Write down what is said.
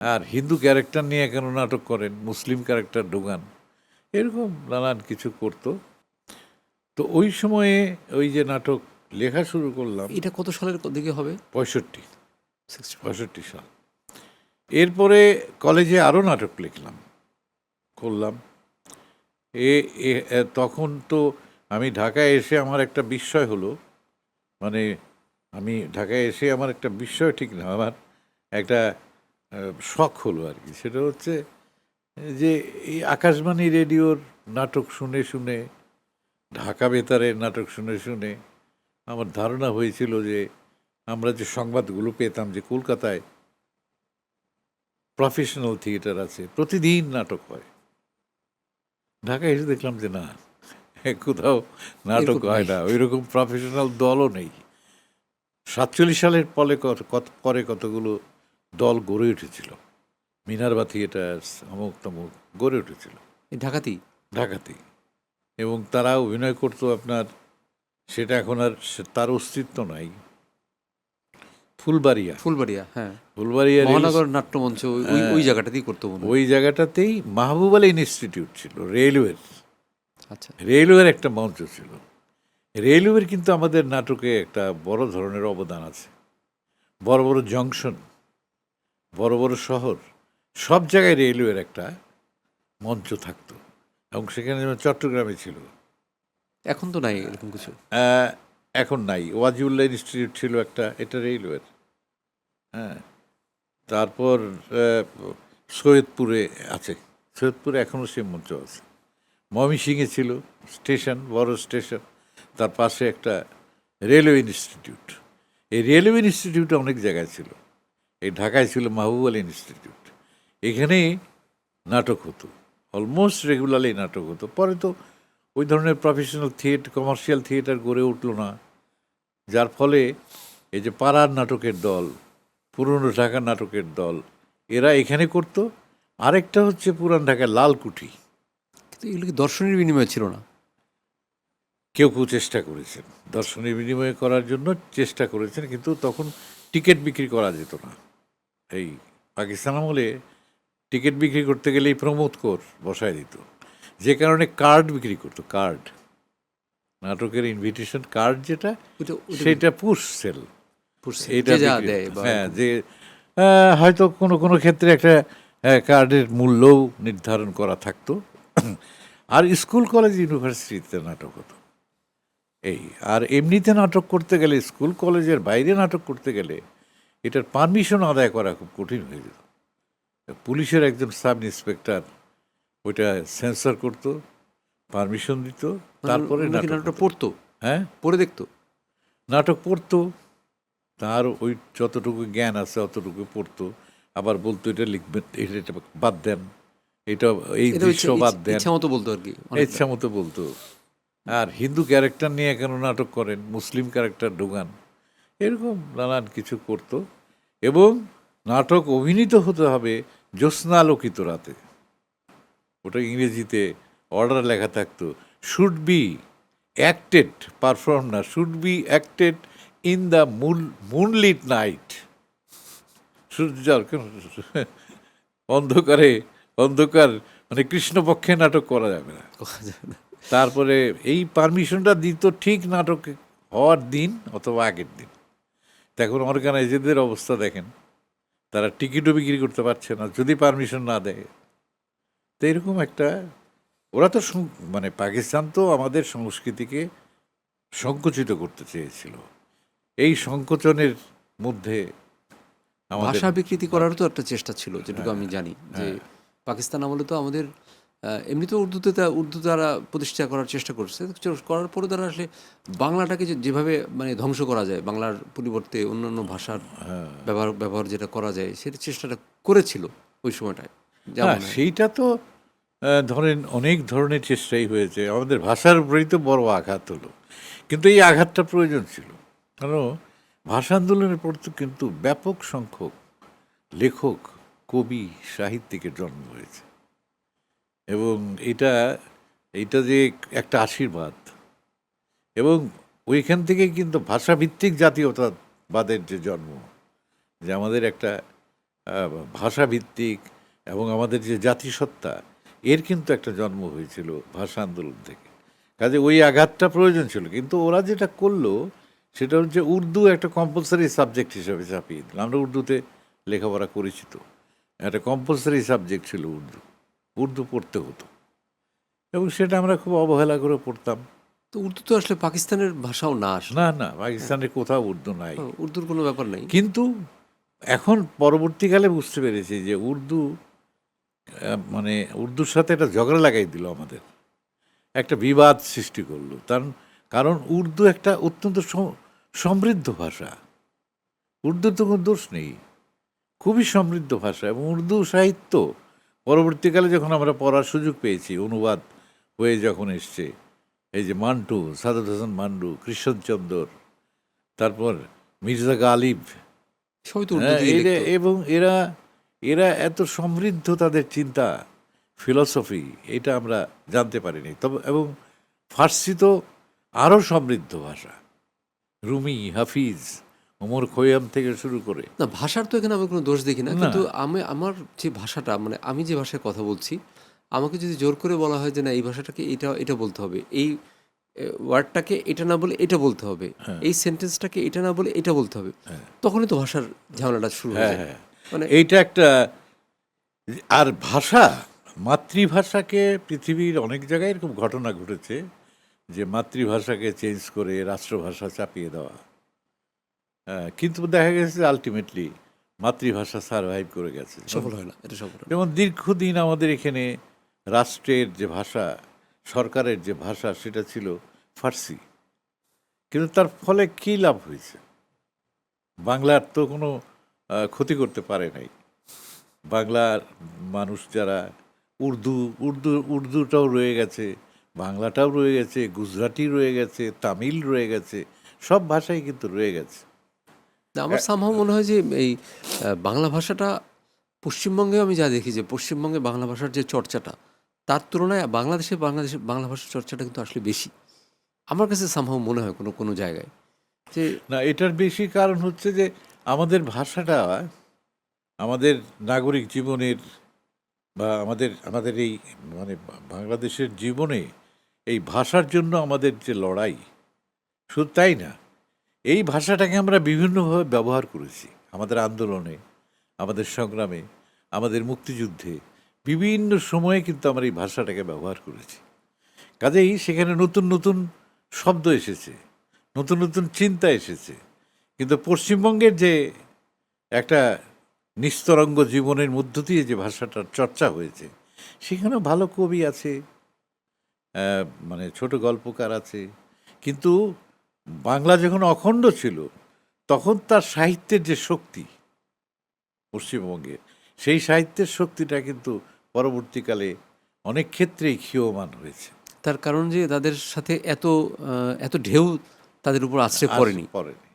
আর Hindu character নিয়ে কেন নাটক করেন, মুসলিম ক্যারেক্টার ঢোকান, এরকম নানান কিছু করতো। তো ওই সময়ে ওই যে নাটক লেখা শুরু করলাম এটা কত সালের দিকে হবে? 65, 65। 65 সাল। এরপরে কলেজে আরও নাটক লিখলাম, করলাম। এ এ- এ- তখন তো আমি ঢাকায় এসে আমার একটা বিস্ময় হলো, মানে আমি ঢাকায় এসে আমার একটা বিস্ময় ঠিক না, আমার একটা শখ হলো আর কি। সেটা হচ্ছে যে এই আকাশবাণী রেডিওর নাটক শুনে শুনে, ঢাকা বেতারের নাটক শুনে শুনে আমার ধারণা হয়েছিল যে আমরা যে সংবাদগুলো পেতাম যে কলকাতায় প্রফেশনাল থিয়েটার আছে, প্রতিদিন নাটক হয়, ঢাকায় এসে দেখলাম যে না, কোথাও নাটক এরকম হয় নেই। না, ওই রকম প্রফেশনাল দলও নেই। 47 সালের পরে কতগুলো দল গড়ে উঠেছিল, মিনারবা থিয়েটার্স, অমুক তমুক গড়ে উঠেছিল এই ঢাকাতেই? ঢাকাতেই। এবং তারা অভিনয় করতো আপনার, সেটা এখন আর তার অস্তিত্ব নাই, ফুলবাড়িয়া। ফুলবাড়িয়া, হ্যাঁ। ফুলবাড়িয়া রেল, মহানগর নাট্যমঞ্চ ওই ওই ওই জায়গাটাতেই করতো মনে হয়। ওই জায়গাটাতেই মাহবুব আলী ইনস্টিটিউট ছিল, রেলওয়ের। আচ্ছা। রেলওয়ের একটা মঞ্চ ছিল। রেলওয়ের কিন্তু আমাদের নাটকে একটা বড় ধরনের অবদান আছে। বড় বড় জংশন, বড় বড় শহর, সব জায়গায় রেলওয়ের একটা মঞ্চ থাকতো, এবং সেখানে যেমন চট্টগ্রামে ছিল। এখন তো নাই এরকম কিছু। আহ, এখন নাই। ওয়াজিউল্লাহ ইনস্টিটিউট ছিল একটা, এটা রেলওয়ের। হ্যাঁ, তারপর সৈয়দপুরে আছে, সৈয়দপুরে এখনও সে মঞ্চ আছে। ময়মনসিংহে ছিল স্টেশন, বড় স্টেশন, তার পাশে একটা রেলওয়ে ইনস্টিটিউট। এই রেলওয়ে ইনস্টিটিউট অনেক জায়গায় ছিল। এই ঢাকায় ছিল মাহবুব আলী ইনস্টিটিউট। এখানে নাটক হতো, অলমোস্ট রেগুলারলি নাটক হতো। পরে তো ওই ধরনের প্রফেশনাল থিয়েটার, কমার্শিয়াল থিয়েটার গড়ে উঠলো না, যার ফলে এই যে পাড়ার নাটকের দল, পুরনো ঢাকার নাটকের দল, এরা এখানে করতো। আরেকটা হচ্ছে পুরান ঢাকার লালকুঠি, কিন্তু এগুলো কি দর্শনের বিনিময় ছিল না? কেউ কেউ চেষ্টা করেছেন দর্শনের বিনিময়ে করার জন্য, চেষ্টা করেছেন, কিন্তু তখন টিকিট বিক্রি করা যেত না। এই পাকিস্তান আমলে টিকিট বিক্রি করতে গেলেই প্রমোদ কর বসায় দিত, যে কারণে কার্ড বিক্রি করতো, কার্ড, নাটকের ইনভিটেশন কার্ড যেটা, ওইটা ওইটা সেটা পুশ সেল, পড়ছে এইটা যে যা বিক্রি দেয় হতো। বা হ্যাঁ, এরকম। যে হয়তো কোনো কোনো ক্ষেত্রে একটা কার্ডের মূল্যও নির্ধারণ করা থাকতো। আর স্কুল কলেজ ইউনিভার্সিটিতে নাটক হতো এই। আর এমনিতে নাটক করতে গেলে, স্কুল কলেজের বাইরে নাটক করতে গেলে এটার পারমিশন আদায় করা খুব কঠিন হয়ে যেত। পুলিশের একজন সাব ইন্সপেক্টর ওইটা সেন্সর করতো, পারমিশন দিত, মানে তারপরে ওরা কি নাটক নাটকটা হতো। পড়তো, হ্যাঁ, পড়ে দেখতো? নাটক পড়তো, তার ওই যতটুকু জ্ঞান আছে অতটুকু পড়তো। আবার বলতো এটা লিখবেন, এটা বাদ দেন, এটা এই এটা দৃশ্য বাদ দেন, ইচ্ছা মতো বলতো আর কি অনেকটা। ইচ্ছা মতো বলতো। আর হিন্দু ক্যারেক্টার নিয়ে কেন নাটক করেন, মুসলিম ক্যারেক্টার ঢোকান, এরকম নানান কিছু করতো। এবং নাটক অভিনীত হতে হবে জ্যোৎস্নালোকিত রাতে, ওটা ইংরেজিতে অর্ডার লেখা থাকতো, শুড বি অ্যাক্টেড, পারফর্ম না, should be acted in the moonlit night. সূর্যার অন্ধকারে, অন্ধকার মানে কৃষ্ণপক্ষে নাটক করা যাবে না। তারপরে এই পারমিশনটা দিত ঠিক নাটক হওয়ার দিন অথবা আগের দিন। তো এখন অর্গানাইজারদের অবস্থা দেখেন, তারা টিকিটও বিক্রি করতে পারছে না যদি পারমিশন না দেয়। তো এরকম একটা, ওরা তো মানে পাকিস্তান তো আমাদের সংস্কৃতিকে সংকুচিত করতে চেয়েছিল। এই সংকোচনের মধ্যে আমাদের ভাষা বিকৃতি করারও নাটক। তো একটা চেষ্টা ছিল, যেটুকু আমি জানি যে হ্যাঁ, পাকিস্তান আমলে তো আমাদের এমনিতেও উর্দু তারা প্রতিষ্ঠা করার চেষ্টা করছে, করার পরে তারা আসলে বাংলাটাকে যেভাবে মানে ধ্বংস করা যায়, বাংলার পরিবর্তে অন্যান্য ভাষার ব্যবহার যেটা করা যায় সেটা চেষ্টাটা করেছিল ওই সময়টায়, যা হ্যাঁ, মনে হয়। সেইটা তো ধরেন অনেক ধরনের চেষ্টাই হয়েছে, আমাদের ভাষার উপরেই তো বড় আঘাত হলো। কিন্তু এই আঘাতটা প্রয়োজন ছিল, কারণ ভাষা আন্দোলনের পর তো কিন্তু ব্যাপক সংখ্যক লেখক, কবি, সাহিত্যিকের জন্ম হয়েছে। এবং এটা, এইটা যে একটা আশীর্বাদ। এবং ওইখান থেকে কিন্তু ভাষাভিত্তিক জাতীয়তাবাদের যে জন্ম, যে আমাদের একটা ভাষাভিত্তিক এবং আমাদের যে জাতিসত্তা, এর কিন্তু একটা জন্ম হয়েছিল ভাষা আন্দোলন থেকে। কাজে ওই আঘাতটা প্রয়োজন ছিল, কিন্তু ওরা যেটা করলো সেটা হচ্ছে উর্দু একটা কম্পালসারি সাবজেক্ট হিসেবে চাপিয়ে দিল। আমরা উর্দুতে লেখাপড়া করেছি, তো একটা কম্পালসারি সাবজেক্ট ছিল উর্দু, উর্দু পড়তে হতো এবং সেটা আমরা খুব অবহেলা করে পড়তাম। তো উর্দু তো আসলে পাকিস্তানের ভাষাও না আসলে। না না, পাকিস্তানের কোথাও উর্দু নাই। উর্দুর কোনো ব্যাপার নাই। কিন্তু এখন পরবর্তীকালে বুঝতে পেরেছি যে উর্দু মানে উর্দুর সাথে একটা ঝগড়া লাগাই দিল, আমাদের একটা বিবাদ সৃষ্টি করলো। কারণ উর্দু একটা অত্যন্ত সমৃদ্ধ ভাষা, উর্দুর তো কোনো দোষ নেই, খুবই সমৃদ্ধ ভাষা। এবং উর্দু সাহিত্য পরবর্তীকালে যখন আমরা পড়ার সুযোগ পেয়েছি, অনুবাদ হয়ে যখন এসছে, এই যে মান্টু, সাদাত হাসান মান্টু, কৃষ্ণচন্দ্র, তারপর মির্জা গালিব, সবাই তো উর্দু দিয়ে লিখতো। এবং এরা এত সমৃদ্ধ তাদের চিন্তা, ফিলসফি, এটা আমরা জানতে পারিনি। তবে এবং ফার্সি তো আরও সমৃদ্ধ ভাষা, রুমি, হাফিজ, ওমর খৈয়াম থেকে শুরু করে। না, ভাষার তো এখানে আমি কোনো দোষ দেখি না, না। কিন্তু আমার যে ভাষাটা, মানে আমি যে ভাষায় কথা বলছি, আমাকে যদি জোর করে বলা হয় যে না এই ভাষাটাকে এটা এটা বলতে হবে, এই ওয়ার্ডটাকে এটা না বলে এটা বলতে হবে, এই সেন্টেন্সটাকে এটা না বলে এটা বলতে হবে, তখনই তো ভাষার ঝামেলাটা শুরু হয়ে যায়। মানে এইটা একটা, আর ভাষা, মাতৃভাষাকে পৃথিবীর অনেক জায়গায় এরকম ঘটনা ঘটেছে যে মাতৃভাষাকে চেঞ্জ করে রাষ্ট্রভাষা চাপিয়ে দেওয়া। কিন্তু দেখা গেছে আলটিমেটলি মাতৃভাষা সারভাইভ করে গেছে। সফল হয় না, এটা সফল হয় না। যেমন দীর্ঘদিন আমাদের এখানে রাষ্ট্রের যে ভাষা, সরকারের যে ভাষা, সেটা ছিল ফার্সি। কিন্তু তার ফলে কী লাভ হয়েছে? বাংলার তো কোনো ক্ষতি করতে পারে নাই। বাংলার মানুষ যারা উর্দুটাও রয়ে গেছে, বাংলাটাও রয়ে গেছে, গুজরাটি রয়ে গেছে, তামিল রয়ে গেছে, সব ভাষাই কিন্তু রয়ে গেছে। না, আমার সামহাও মনে হয় যে এই বাংলা ভাষাটা পশ্চিমবঙ্গে আমি যা দেখি যে পশ্চিমবঙ্গে বাংলা ভাষার যে চর্চাটা, তার তুলনায় বাংলাদেশে বাংলা ভাষার চর্চাটা কিন্তু আসলে বেশি। আমার কাছে সামহাও মনে হয় কোনো কোনো জায়গায় যে না, এটার বেশি কারণ হচ্ছে যে আমাদের ভাষাটা আমাদের নাগরিক জীবনের বা আমাদের এই মানে বাংলাদেশের জীবনে এই ভাষার জন্য আমাদের যে লড়াই, শুধু তাই না, এই ভাষাটাকে আমরা বিভিন্নভাবে ব্যবহার করেছি আমাদের আন্দোলনে, আমাদের সংগ্রামে, আমাদের মুক্তিযুদ্ধে, বিভিন্ন সময়ে কিন্তু আমরা এই ভাষাটাকে ব্যবহার করেছি। কাজেই সেখানে নতুন নতুন শব্দ এসেছে, নতুন নতুন চিন্তা এসেছে। কিন্তু পশ্চিমবঙ্গের যে একটা নিস্তরঙ্গ জীবনের মধ্য দিয়ে যে ভাষাটার চর্চা হয়েছে, সেখানেও ভালো কবি আছে, মানে ছোট গল্পকার আছে। কিন্তু বাংলা যখন অখণ্ড ছিল, তখন তার সাহিত্যের যে শক্তি পশ্চিমবঙ্গের, সেই সাহিত্যের শক্তিটা কিন্তু পরবর্তীকালে অনেক ক্ষেত্রেই ক্ষীয়মান হয়েছে। তার কারণ যে তাদের সাথে এত ঢেউ তাদের উপর আছড়ে পড়েনি। পড়েনি।